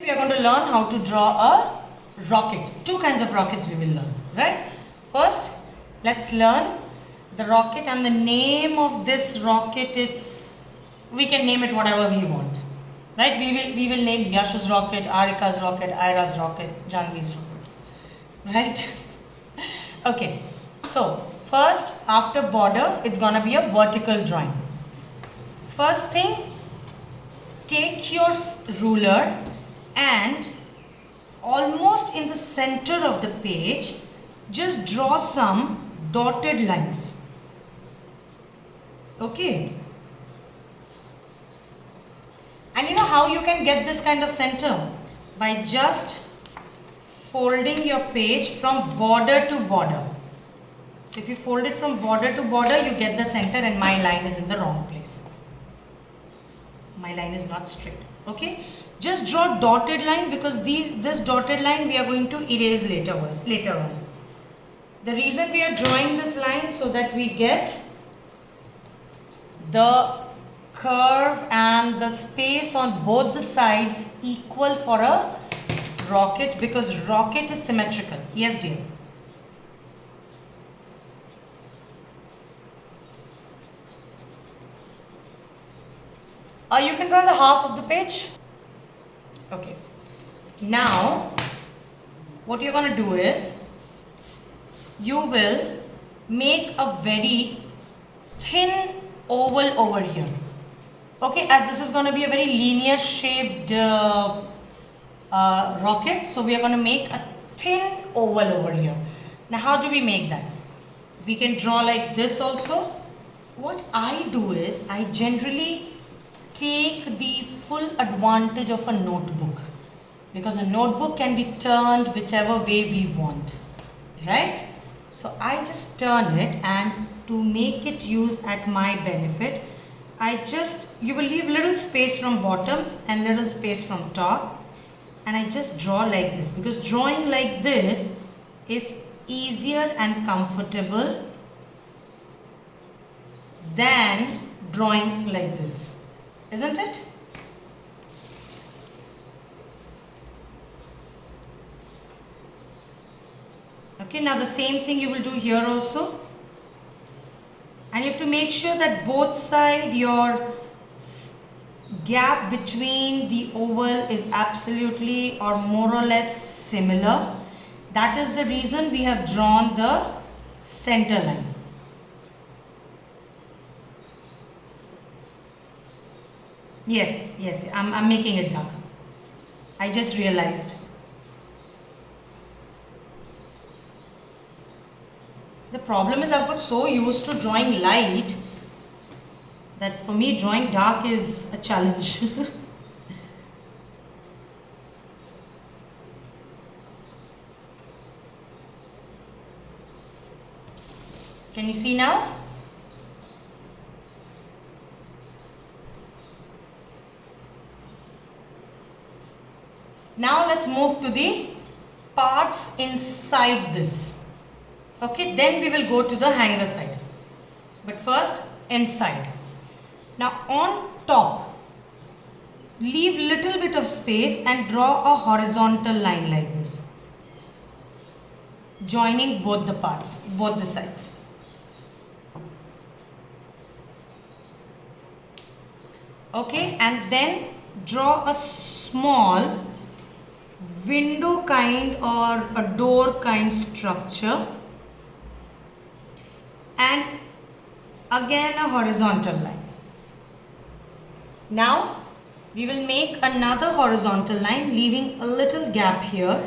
We are going to learn how to draw a rocket. Two kinds of rockets we will learn, right? First, let's learn the rocket, and the name of this rocket is, we can name it whatever we want, right? We will name Yash's rocket, Arika's rocket, Ira's rocket, Janvi's rocket, right? Okay, so first, after border, it's gonna be a vertical drawing. First thing, take your ruler and almost in the center of the page, just draw some dotted lines. Okay. And you know how you can get this kind of center? By just folding your page from border to border. So if you fold it from border to border, you get the center, and my line is in the wrong place. My line is not straight. Okay. Just draw dotted line, because this dotted line we are going to erase later on. The reason we are drawing this line, so that we get the curve and the space on both the sides equal for a rocket, because rocket is symmetrical. Yes, dear. You can draw the half of the page. Okay. Now, what you're going to do is, you will make a very thin oval over here. Okay, as this is going to be a very linear shaped rocket, so we are going to make a thin oval over here. Now, how do we make that? We can draw like this also. What I do is, I generally take the full advantage of a notebook, because a notebook can be turned whichever way we want, right? So I just turn it, and to make it use at my benefit, you will leave little space from bottom and little space from top, and I just draw like this, because drawing like this is easier and comfortable than drawing like this. Isn't it? Okay, now the same thing you will do here also. And you have to make sure that both sides, your gap between the oval is absolutely or more or less similar. That is the reason we have drawn the center line. Yes, I'm making it dark. I just realized. The problem is, I've got so used to drawing light that for me drawing dark is a challenge. Can you see now? Now let's move to the parts inside this. Okay, then we will go to the hanger side. But first, inside. Now on top, leave little bit of space and draw a horizontal line like this, joining both the parts, both the sides. Okay, and then draw a small window kind or a door kind structure, and again a horizontal line. Now we will make another horizontal line, leaving a little gap here,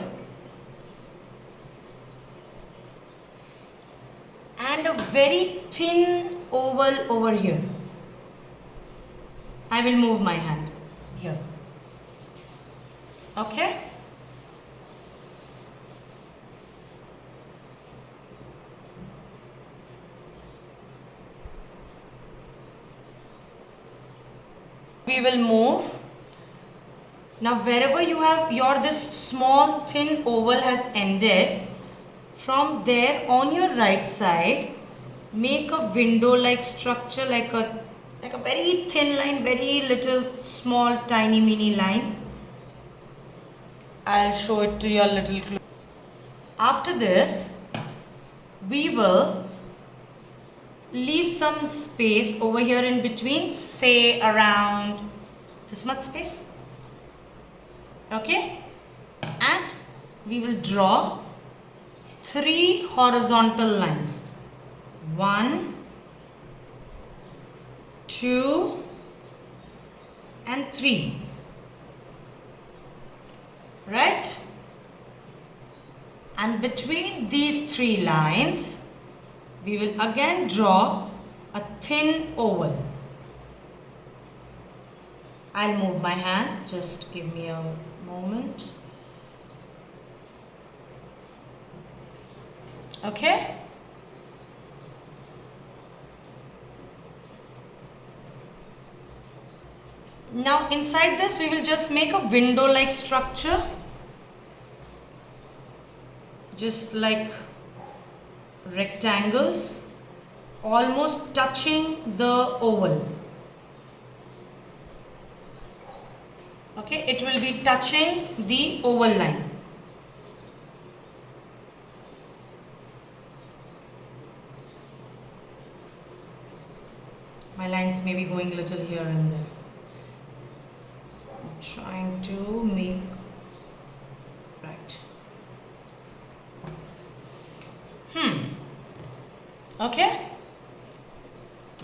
and a very thin oval over here. I will move my hand here. Okay. We will move. Now wherever you have this small thin oval has ended, from there on your right side, make a window like structure, like a very thin line, very little small tiny mini line, I'll show it to you a little closer. After this, we will leave some space over here in between, say around this much space. Okay? And we will draw 3 horizontal lines. 1, 2 and 3. Right? And between these 3 lines, we will again draw a thin oval. I'll move my hand, just give me a moment. Okay? Now inside this we will just make a window-like structure, just like rectangles, almost touching the oval. Okay, it will be touching the oval line. My lines may be going a little here and there. So I'm trying to make right. Okay.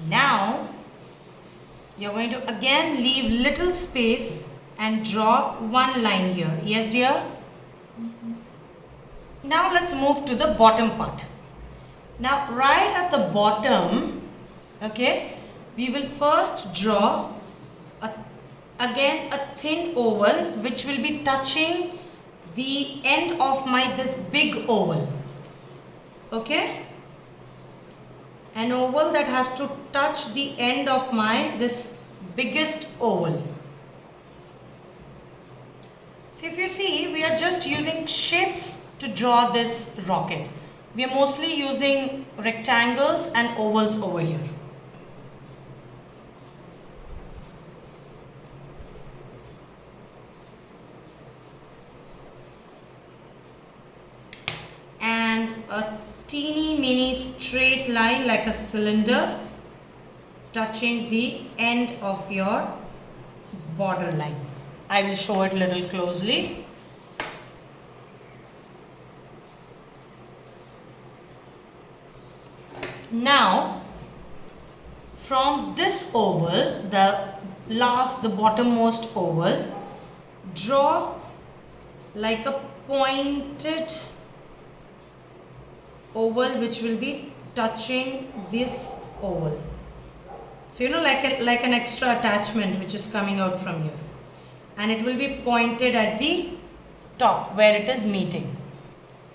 Now you're going to again leave little space and draw one line here. Yes, dear? Now let's move to the bottom part. Now right at the bottom, okay, we will first draw again a thin oval which will be touching the end of this big oval. Okay, an oval that has to touch the end of this biggest oval. So if you see, we are just using shapes to draw this rocket. We are mostly using rectangles and ovals over here. And a teeny mini straight line like a cylinder touching the end of your border line. I will show it a little closely. Now from this oval, the bottommost oval, draw like a pointed oval which will be touching this oval. So like an extra attachment which is coming out from here, and it will be pointed at the top where it is meeting.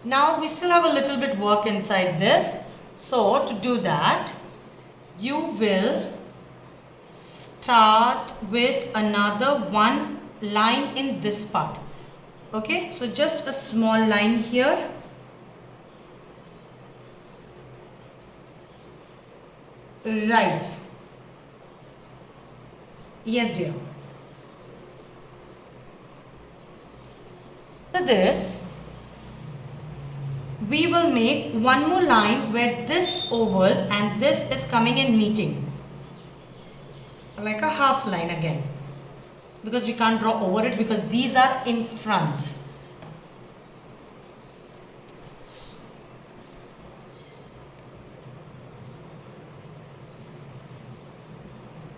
Now we still have a little bit work inside this. So to do that, you will start with another one line in this part. Okay, so just a small line here. Right. Yes, dear. After this, we will make one more line where this oval and this is coming and meeting. Like a half line again. Because we can't draw over it because these are in front.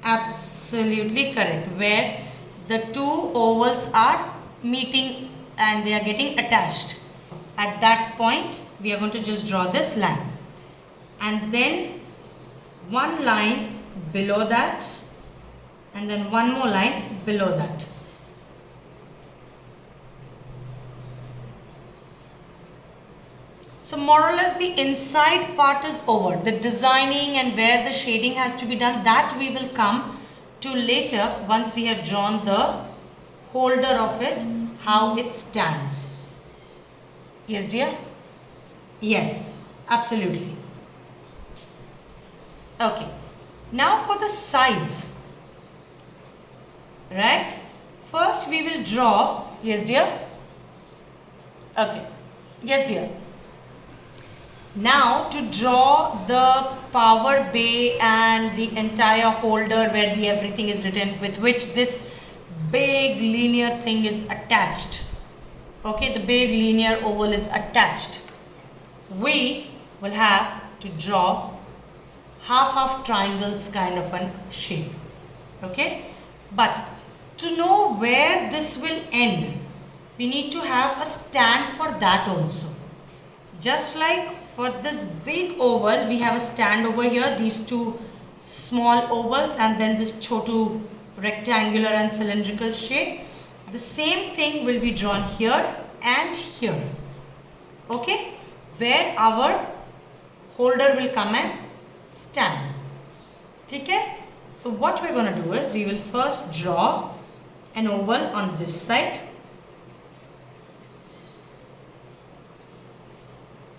Absolutely correct. Where the two ovals are meeting and they are getting attached. At that point, we are going to just draw this line. And then one line below that. And then one more line below that. So more or less the inside part is over. The designing and where the shading has to be done, that we will come to later once we have drawn the holder of it, how it stands. Yes, dear? Yes, absolutely. Okay. Now for the sides. Right? First we will draw, yes dear? Okay. Yes, dear. Now to draw the power bay and the entire holder where the everything is written, with which this big linear thing is attached. Okay, the big linear oval is attached. We will have to draw half triangles kind of a shape. Okay, but to know where this will end, we need to have a stand for that also. Just like for this big oval, we have a stand over here, these two small ovals, and then this chotu rectangular and cylindrical shape. The same thing will be drawn here and here. Okay, where our holder will come and stand. Okay, so what we're going to do is we will first draw an oval on this side,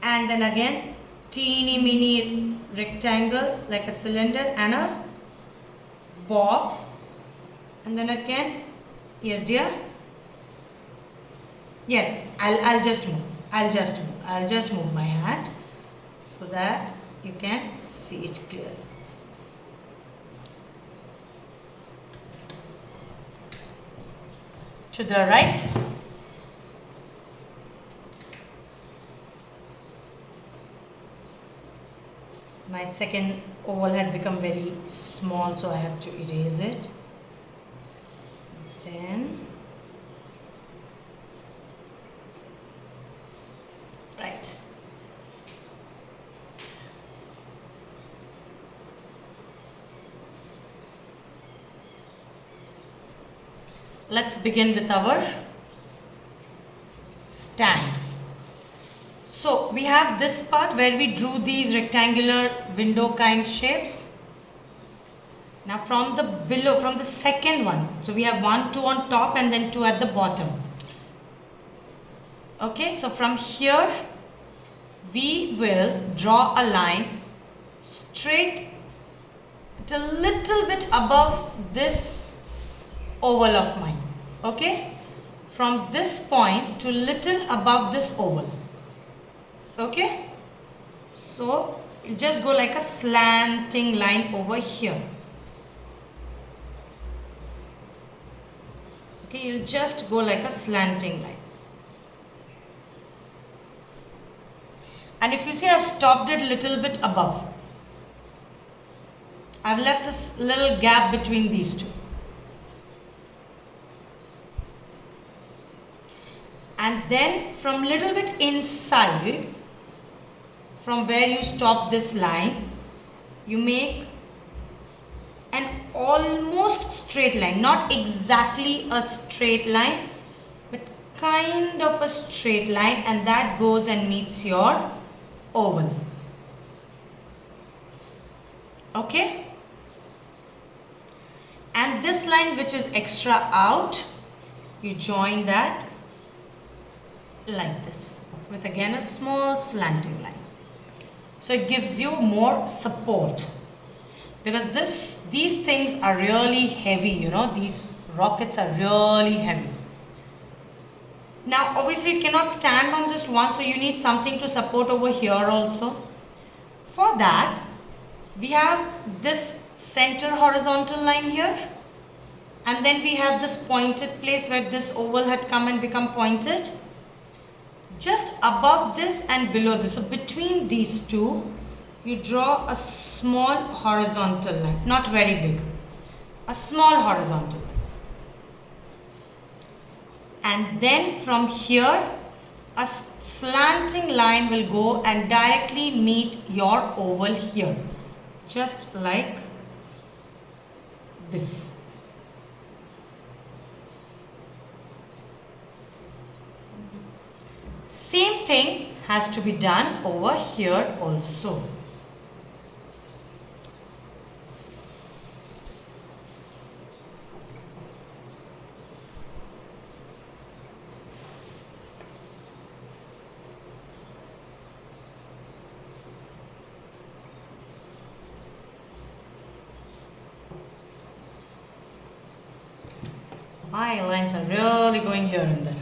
and then again teeny mini rectangle like a cylinder and a box, and then again, yes dear, yes, I'll just move my hand so that you can see it clearly. To the right, my second oval had become very small, so I have to erase it. Then right. Let's begin with our stands. So we have this part where we drew these rectangular window kind shapes. Now from the below, from the second one, so we have 1, 2 on top and then 2 at the bottom. Okay, so from here we will draw a line straight a little bit above this oval of mine. Okay, from this point to little above this oval. Okay, so you just go like a slanting line over here. Okay, you'll just go like a slanting line. And if you see, I've stopped it a little bit above. I've left a little gap between these two. And then from little bit inside, from where you stop this line, you make an almost straight line, not exactly a straight line, but kind of a straight line, and that goes and meets your oval. Okay, and this line which is extra out, you join that like this with again a small slanting line. So it gives you more support, because these things are really heavy, you know, these rockets are really heavy. Now obviously it cannot stand on just one, so you need something to support over here also. For that we have this center horizontal line here, and then we have this pointed place where this oval had come and become pointed. Just above this and below this, so between these two, you draw a small horizontal line, not very big, a small horizontal line. And then from here, a slanting line will go and directly meet your oval here, just like this. Same thing has to be done over here also. My lines are really going here and there.